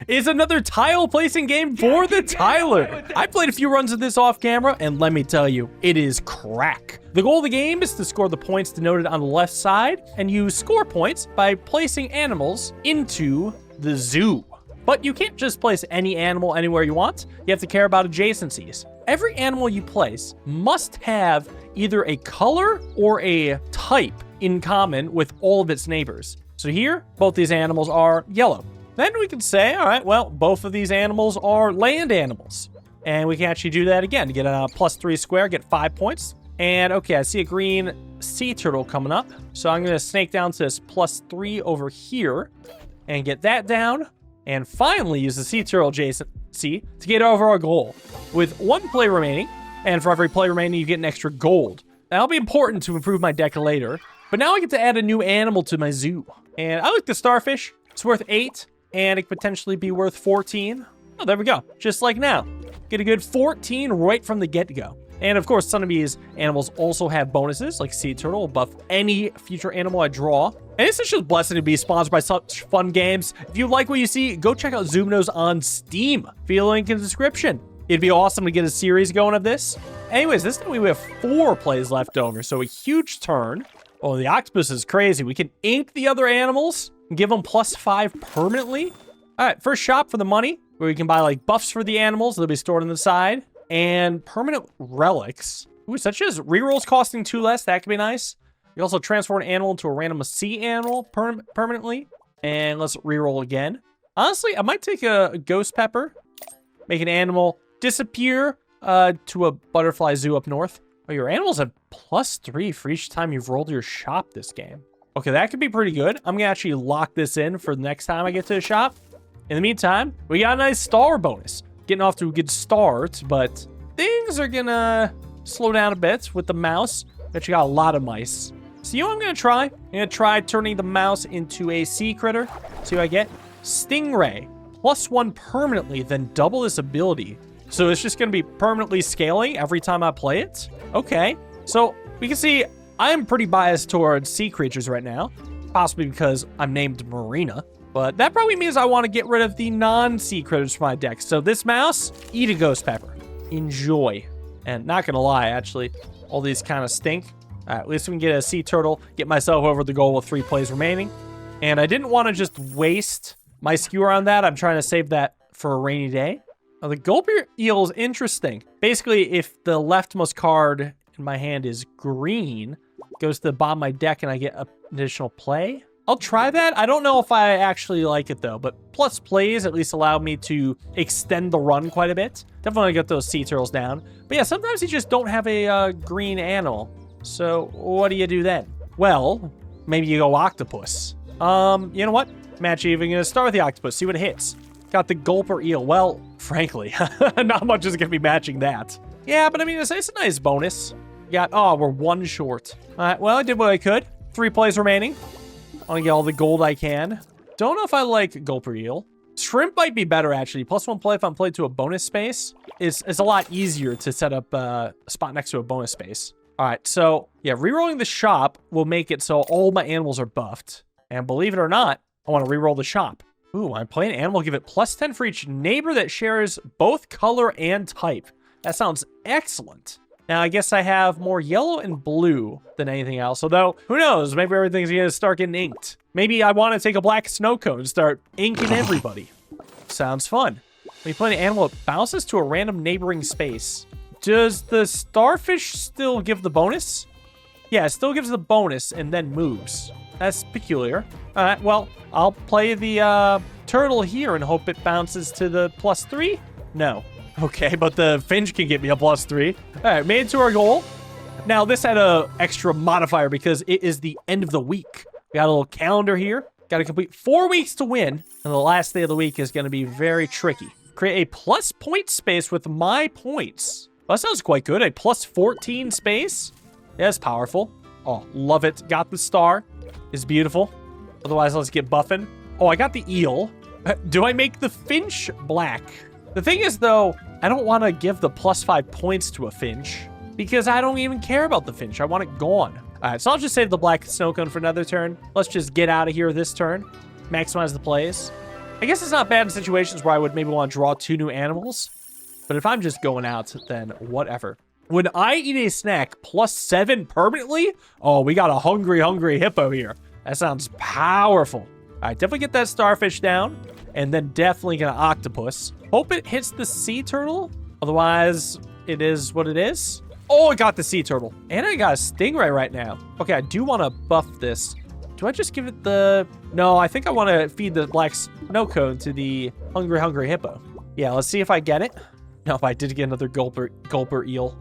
is another tile placing game for the Tyler. I played a few runs of this off camera, and let me tell you, it is crack. The goal of the game is to score the points denoted on the left side, and you score points by placing animals into the zoo. But you can't just place any animal anywhere you want. You have to care about adjacencies. Every animal you place must have either a color or a type in common with all of its neighbors. So here, both these animals are yellow. Then we can say, all right, well, both of these animals are land animals. And we can actually do that again to get a +3 square, get 5 points. And okay, I see a green sea turtle coming up. So I'm gonna snake down to this +3 over here and get that down. And finally use the sea turtle adjacency to get over our goal. With 1 play remaining, and for every play remaining, you get an extra gold. That'll be important to improve my deck later. But now I get to add a new animal to my zoo. And I like the starfish. It's worth 8, and it could potentially be worth 14. Oh, there we go. Just like now. Get a good 14 right from the get-go. And of course, some of these animals also have bonuses, like sea turtle will buff any future animal I draw. And it's just a blessing to be sponsored by such fun games. If you like what you see, go check out Zoominoes on Steam. Via link in the description. It'd be awesome to get a series going of this. Anyways, this time we have 4 plays left over, so a huge turn. Oh, the octopus is crazy. We can ink the other animals and give them +5 permanently. All right, first shop for the money, where we can buy like buffs for the animals. They'll be stored on the side. And permanent relics. Ooh, such as rerolls costing 2 less. That could be nice. You also transform an animal into a random sea animal permanently. And let's reroll again. Honestly, I might take a ghost pepper. Make an animal disappear to a butterfly zoo up north. Oh, your animals have +3 for each time you've rolled your shop this game. Okay, that could be pretty good. I'm going to actually lock this in for the next time I get to the shop. In the meantime, we got a nice star bonus. Getting off to a good start, but things are gonna slow down a bit with the mouse. Bet you got a lot of mice. So you know what I'm gonna try? I'm gonna try turning the mouse into a sea critter. See what I get? Stingray. +1 permanently, then double this ability. So it's just gonna be permanently scaling every time I play it? Okay. So we can see I am pretty biased towards sea creatures right now. Possibly because I'm named Marina. But that probably means I want to get rid of the non-sea critters from my deck. So this mouse, eat a ghost pepper. Enjoy. And not going to lie, actually, all these kind of stink. All right, at least we can get a sea turtle, get myself over the goal with 3 plays remaining. And I didn't want to just waste my skewer on that. I'm trying to save that for a rainy day. Now, the gulper eel is interesting. Basically, if the leftmost card in my hand is green, it goes to the bottom of my deck and I get an additional play. I'll try that. I don't know if I actually like it, though. But plus plays at least allow me to extend the run quite a bit. Definitely get those sea turtles down. But yeah, sometimes you just don't have a green animal. So what do you do then? Well, maybe you go octopus. You know what? I'm actually even going to start with the octopus. See what it hits. Got the gulper eel. Well, frankly, not much is going to be matching that. Yeah, but I mean, it's a nice bonus. Oh, we're 1 short. All right, well, I did what I could. 3 plays remaining. I want to get all the gold I can. Don't know if I like gulper eel. Shrimp might be better, actually. +1 play if I'm played to a bonus space. It's a lot easier to set up a spot next to a bonus space. All right, so yeah, rerolling the shop will make it so all my animals are buffed. And believe it or not, I want to reroll the shop. Ooh, I'm playing an animal. Give it +10 for each neighbor that shares both color and type. That sounds excellent. Now, I guess I have more yellow and blue than anything else. Although, who knows? Maybe everything's going to start getting inked. Maybe I want to take a black snow cone and start inking everybody. Sounds fun. When you play an animal, it bounces to a random neighboring space. Does the starfish still give the bonus? Yeah, it still gives the bonus and then moves. That's peculiar. All right, well, I'll play the turtle here and hope it bounces to the +3. No. Okay, but the finch can get me a +3. All right, made it to our goal. Now, this had a extra modifier because it is the end of the week. We got a little calendar here. Got to complete 4 weeks to win, and the last day of the week is going to be very tricky. Create a plus point space with my points. Well, that sounds quite good. A +14 space. Yeah, that's powerful. Oh, love it. Got the star. It's beautiful. Otherwise, let's get buffing. Oh, I got the eel. Do I make the finch black? The thing is, though, I don't want to give the +5 points to a finch because I don't even care about the finch. I want it gone. All right, so I'll just save the black snow cone for another turn. Let's just get out of here this turn. Maximize the plays. I guess it's not bad in situations where I would maybe want to draw 2 new animals. But if I'm just going out, then whatever. When I eat a snack +7 permanently, oh, we got a hungry hippo here. That sounds powerful. All right, definitely get that starfish down. And then definitely get an octopus. Hope it hits the sea turtle. Otherwise, it is what it is. Oh, I got the sea turtle. And I got a stingray right now. Okay, I do want to buff this. Do I just give it the... No, I think I want to feed the black snow cone to the hungry hippo. Yeah, let's see if I get it. No, if I did get another gulper eel.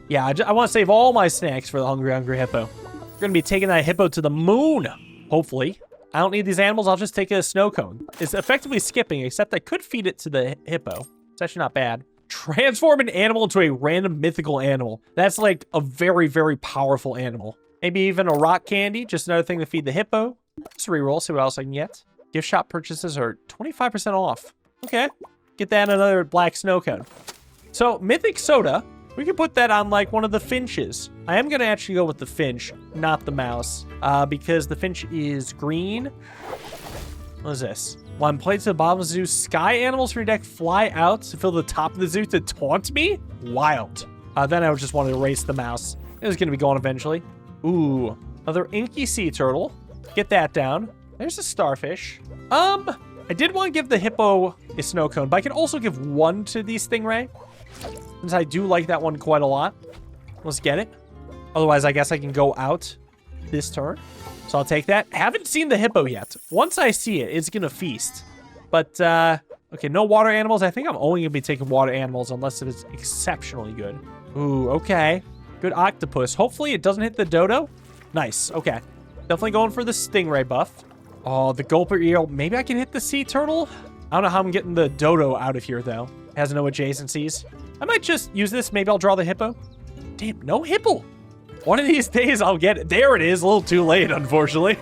Yeah, I want to save all my snacks for the hungry hippo. We're going to be taking that hippo to the moon, hopefully. I don't need these animals. I'll just take a snow cone. It's effectively skipping, except I could feed it to the hippo. It's actually not bad. Transform an animal into a random mythical animal. That's like a very powerful animal. Maybe even a rock candy. Just another thing to feed the hippo. Just reroll, see what else I can get. Gift shop purchases are 25% off. Okay. Get that another black snow cone. So, mythic soda. We can put that on like one of the finches. I am going to actually go with the finch, not the mouse, because the finch is green. What is this? When played to the bottom of the zoo, sky animals from your deck fly out to fill the top of the zoo to taunt me? Wild. Then I would just want to erase the mouse. It was going to be gone eventually. Ooh, another inky sea turtle. Get that down. There's a starfish. I did want to give the hippo a snow cone, but I can also give 1 to the stingray. Since I do like that one quite a lot. Let's get it. Otherwise, I guess I can go out this turn. So I'll take that. Haven't seen the hippo yet. Once I see it, it's going to feast. But, okay, no water animals. I think I'm only going to be taking water animals unless it is exceptionally good. Ooh, okay. Good octopus. Hopefully it doesn't hit the dodo. Nice. Okay. Definitely going for the stingray buff. Oh, the gulper eel. Maybe I can hit the sea turtle. I don't know how I'm getting the dodo out of here, though. It has no adjacencies. I might just use this. Maybe I'll draw the hippo. Damn, no hippo. One of these days I'll get it. There it is. A little too late, unfortunately.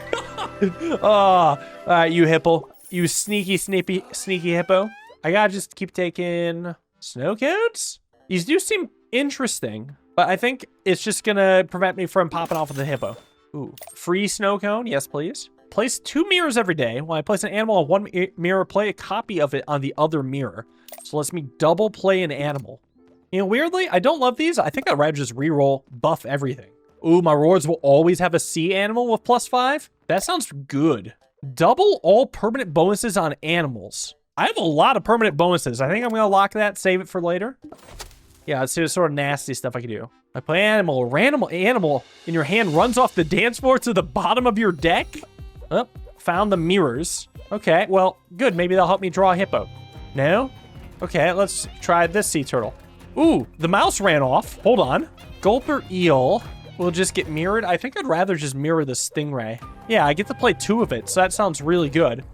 Oh, all right, you hippo. You sneaky hippo. I gotta just keep taking snow cones. These do seem interesting, but I think it's just gonna prevent me from popping off with the hippo. Ooh, free snow cone. Yes, please. Place 2 mirrors every day. When I place an animal on one mirror, play a copy of it on the other mirror. So lets me double play an animal. You know, weirdly, I don't love these. I think I'd rather just reroll, buff everything. Ooh, my rewards will always have a sea animal with +5. That sounds good. Double all permanent bonuses on animals. I have a lot of permanent bonuses. I think I'm going to lock that, save it for later. Yeah, let's see what sort of nasty stuff I can do. I play animal. A random animal in your hand runs off the dance floor to the bottom of your deck. Oh, found the mirrors. Okay, well, good. Maybe they'll help me draw a hippo. No? Okay, let's try this sea turtle. Ooh, the mouse ran off. Hold on. Gulper eel will just get mirrored. I think I'd rather just mirror the stingray. Yeah, I get to play 2 of it, so that sounds really good.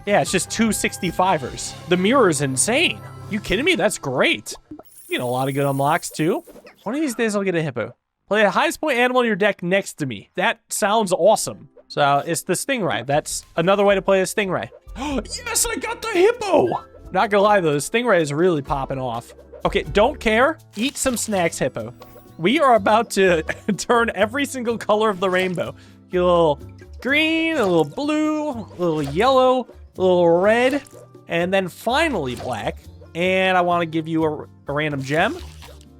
Yeah, it's just 2 65ers. The mirror is insane. You kidding me? That's great. You get a lot of good unlocks, too. One of these days, I'll get a hippo. Play the highest point animal in your deck next to me. That sounds awesome. So, it's the stingray. That's another way to play a stingray. Yes, I got the hippo! Not gonna lie, though, the stingray is really popping off. Okay, don't care. Eat some snacks, hippo. We are about to turn every single color of the rainbow. Get a little green, a little blue, a little yellow, a little red, and then finally black. And I want to give you a random gem,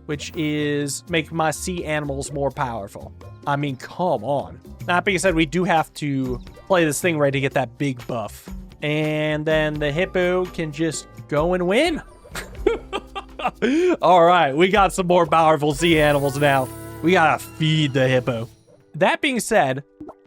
which is make my sea animals more powerful. I mean, come on. That being said, we do have to play this thing right to get that big buff. And then the hippo can just go and win. All right, we got some more powerful sea animals now. We gotta feed the hippo. That being said,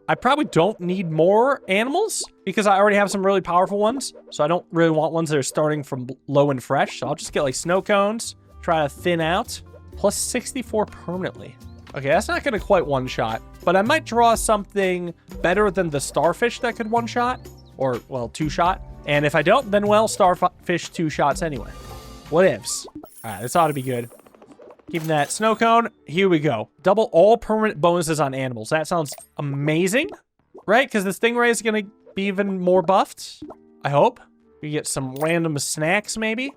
I probably don't need more animals because I already have some really powerful ones. So I don't really want ones that are starting from low and fresh. So I'll just get like snow cones, try to thin out. Plus 64 permanently. Okay, that's not gonna quite one-shot, but I might draw something better than the starfish that could one-shot, or, well, 2-shot. And if I don't, then, well, starfish 2 shots anyway. What ifs? All right, this ought to be good. Keeping that snow cone. Here we go. Double all permanent bonuses on animals. That sounds amazing, right? Because the stingray is going to be even more buffed, I hope. We get some random snacks, maybe.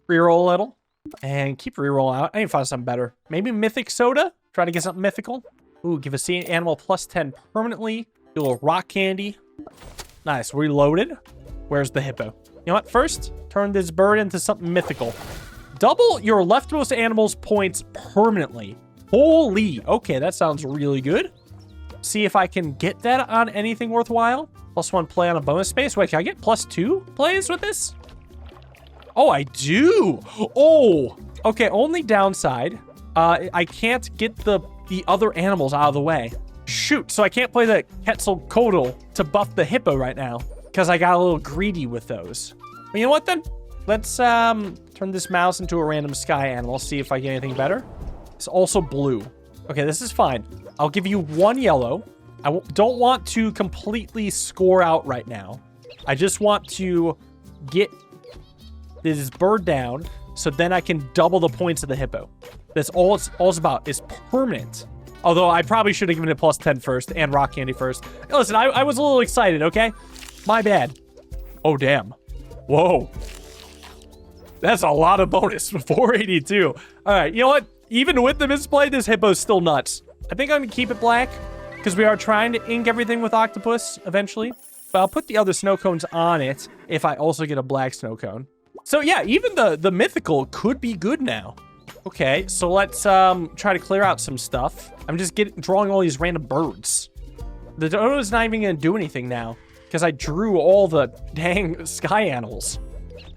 Reroll a little. And keep rerolling out. I need to find something better. Maybe mythic soda? Try to get something mythical. Ooh, give a sea animal plus 10 permanently. Do a little rock candy. Nice. Reloaded. Where's the hippo? You know what? First, turn this bird into something mythical. Double your leftmost animal's points permanently. Holy. Okay, that sounds really good. See if I can get that on anything worthwhile. +1 play on a bonus space. Wait, can I get +2 plays with this? Oh, I do. Oh, okay. Only downside. I can't get the other animals out of the way. Shoot. So I can't play the Quetzalcoatl to buff the hippo right now because I got a little greedy with those. But you know what then? Let's turn this mouse into a random sky animal. See if I get anything better. It's also blue. Okay, this is fine. I'll give you 1 yellow. I don't want to completely score out right now. I just want to get this bird down so then I can double the points of the hippo. That's all it's about. It's permanent. Although I probably should have given it +10 first and rock candy first. Listen, I was a little excited, okay? My bad. Oh, damn. Whoa. That's a lot of bonus. 482. All right, you know what? Even with the misplay, this hippo's still nuts. I think I'm going to keep it black because we are trying to ink everything with octopus eventually. But I'll put the other snow cones on it if I also get a black snow cone. So yeah, even the mythical could be good now. Okay, so let's try to clear out some stuff. I'm just drawing all these random birds. The dodo is not even going to do anything now because I drew all the dang sky animals.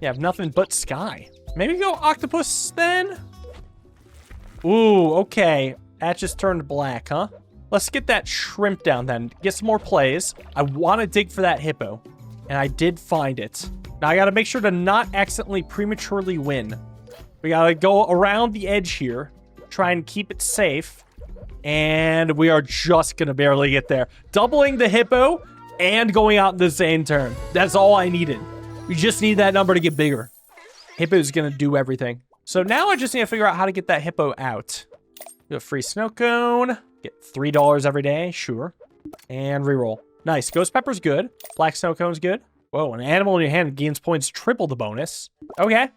Yeah, I have nothing but sky. Maybe go octopus then? Ooh, okay. That just turned black, huh? Let's get that shrimp down then. Get some more plays. I want to dig for that hippo. And I did find it. Now I got to make sure to not accidentally prematurely win. We got to go around the edge here. Try and keep it safe. And we are just going to barely get there. Doubling the hippo and going out in the same turn. That's all I needed. We just need that number to get bigger. Hippo's going to do everything. So now I just need to figure out how to get that hippo out. Do a free snow cone. Get $3 every day. Sure. And reroll. Nice. Ghost pepper's good. Black snow cone's good. Whoa, an animal in your hand gains points triple the bonus. Okay.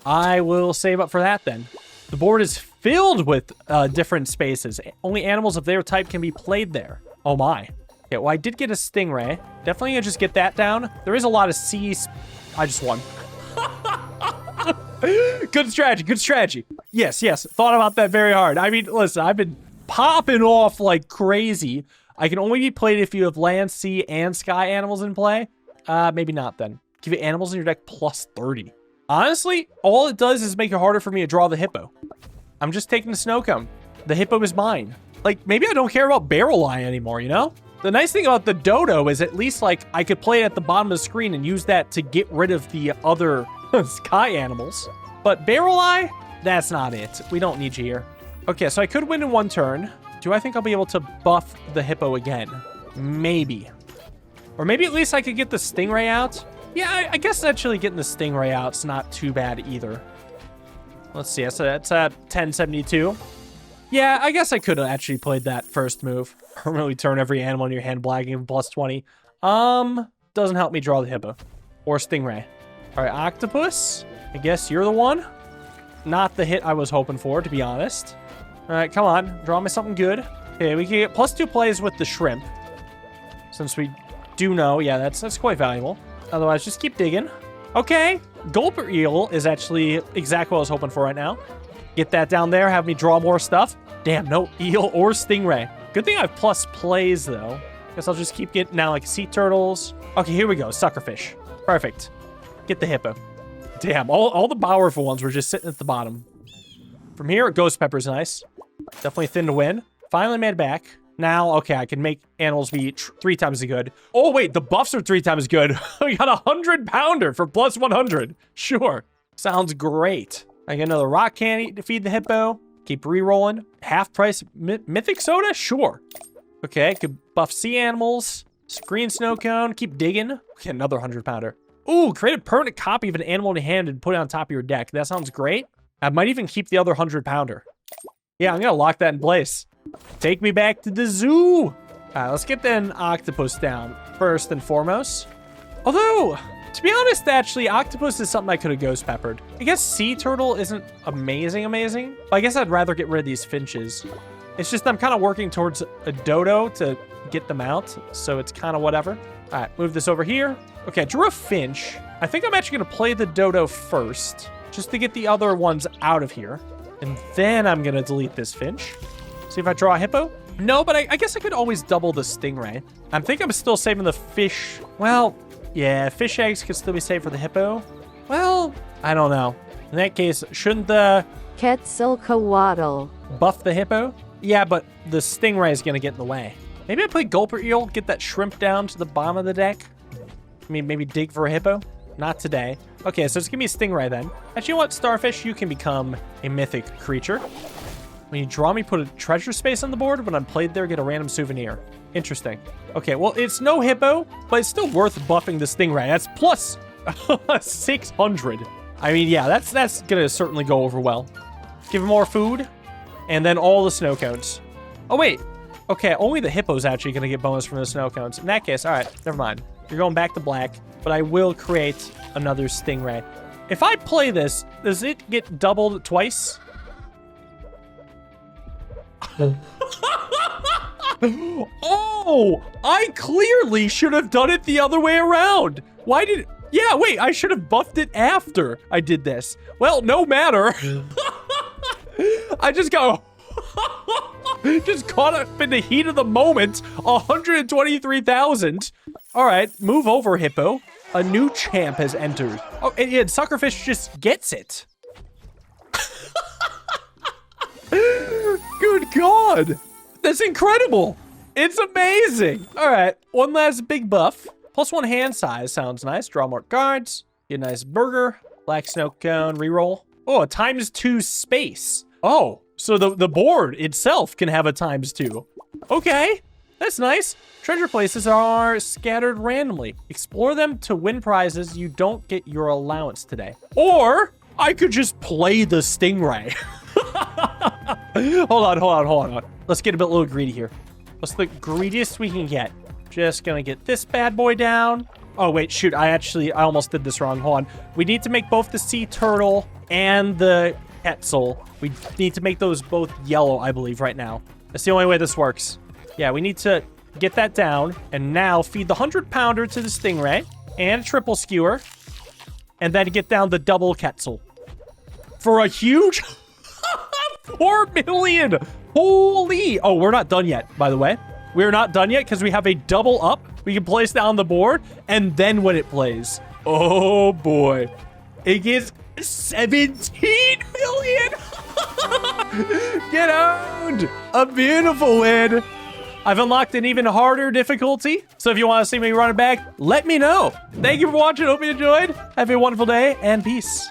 I will save up for that then. The board is filled with different spaces. Only animals of their type can be played there. Oh my. Okay, well, I did get a stingray. Definitely gonna just get that down. There is a lot of seas. I just won. Good strategy, good strategy. Yes, thought about that very hard. I mean, listen, I've been popping off like crazy. I can only be played if you have land, sea, and sky animals in play. Maybe not then. Give you animals in your deck +30. Honestly, all it does is make it harder for me to draw the hippo. I'm just taking the snow cone. The hippo is mine. Like, maybe I don't care about barrel eye anymore, you know? The nice thing about the dodo is at least, like, I could play it at the bottom of the screen and use that to get rid of the other sky animals. But barrel eye, that's not it. We don't need you here. Okay, so I could win in 1 turn. Do I think I'll be able to buff the hippo again? Maybe. Or maybe at least I could get the stingray out. Yeah, I guess actually getting the stingray out's not too bad either. Let's see, that's at 1072. Yeah, I guess I could have actually played that first move. Permanently turn every animal in your hand black and give +20. Doesn't help me draw the hippo. Or stingray. All right, octopus. I guess you're the one. Not the hit I was hoping for, to be honest. All right, come on. Draw me something good. Okay, we can get +2 plays with the shrimp. Since we do know, yeah, that's quite valuable. Otherwise, just keep digging. Okay, gulper eel is actually exactly what I was hoping for right now. Get that down there, have me draw more stuff. Damn, no eel or stingray. Good thing I have plus plays, though. Guess I'll just keep getting now, like, sea turtles. Okay, here we go, suckerfish. Perfect. Get the hippo. Damn, all the powerful ones were just sitting at the bottom. From here, ghost pepper's nice. Definitely thin to win. Finally made it back. Now, okay, I can make animals be 3 times as good. Oh, wait, the buffs are 3 times as good. We got a 100-pounder for +100. Sure. Sounds great. I get another rock candy to feed the hippo. Keep re-rolling. Half price mythic soda? Sure. Okay, could buff sea animals. Green snow cone. Keep digging. Okay, another 100-pounder. Ooh, create a permanent copy of an animal in your hand and put it on top of your deck. That sounds great. I might even keep the other 100-pounder. Yeah, I'm going to lock that in place. Take me back to the zoo. All right, let's get an octopus down first and foremost. Although, to be honest, actually, octopus is something I could have ghost peppered. I guess sea turtle isn't amazing. But I guess I'd rather get rid of these finches. It's just I'm kind of working towards a dodo to get them out. So it's kind of whatever. All right, move this over here. Okay, I drew a finch. I think I'm actually going to play the dodo first, just to get the other ones out of here. And then I'm going to delete this finch. See if I draw a hippo. No, but I guess I could always double the stingray. I think I'm still saving the fish. Well, yeah, fish eggs could still be saved for the hippo. Well, I don't know. In that case, shouldn't the Quetzalcoatl buff the hippo? Yeah, but the stingray is going to get in the way. Maybe I play gulper eel, get that shrimp down to the bottom of the deck. I mean, maybe dig for a hippo. Not today. Okay, so it's gonna be a stingray then. Actually, you know what, Starfish? You can become a mythic creature. When you draw me, put a treasure space on the board. When I'm played there, get a random souvenir. Interesting. Okay, well, it's no hippo, but it's still worth buffing the stingray. That's plus 600. I mean, yeah, that's gonna certainly go over well. Give him more food, and then all the snow cones. Oh, wait. Okay, only the hippo's actually gonna get bonus from the snow cones. In that case, all right, never mind. You're going back to black, but I will create another stingray. If I play this, does it get doubled twice? Oh, I clearly should have done it the other way around. Why did... Yeah, wait, I should have buffed it after I did this. Well, no matter. I just got... just caught up in the heat of the moment. 123,000. All right, move over, hippo. A new champ has entered. Oh, and Suckerfish just gets it. Good God. That's incredible. It's amazing. All right, one last big buff. +1 hand size sounds nice. Draw more cards. Get a nice burger. Black snow cone, reroll. Oh, a ×2 space. Oh, so the board itself can have a ×2. Okay, that's nice. Treasure places are scattered randomly. Explore them to win prizes. You don't get your allowance today. Or I could just play the stingray. Hold on. Let's get a little greedy here. What's the greediest we can get? Just gonna get this bad boy down. Oh, wait, shoot. I almost did this wrong. Hold on. We need to make both the sea turtle and the Quetzal. We need to make those both yellow, I believe, right now. That's the only way this works. Yeah, we need to get that down. And now feed the 100-pounder to the stingray and a triple skewer. And then get down the double Quetzal. For a huge 4 million. Holy. Oh, we're not done yet, by the way. We're not done yet because we have a double up. We can place down the board. And then when it plays. Oh, boy. It gets 17 million. Get owned. A beautiful win. I've unlocked an even harder difficulty. So if you want to see me run it back, let me know. Thank you for watching. Hope you enjoyed. Have a wonderful day and peace.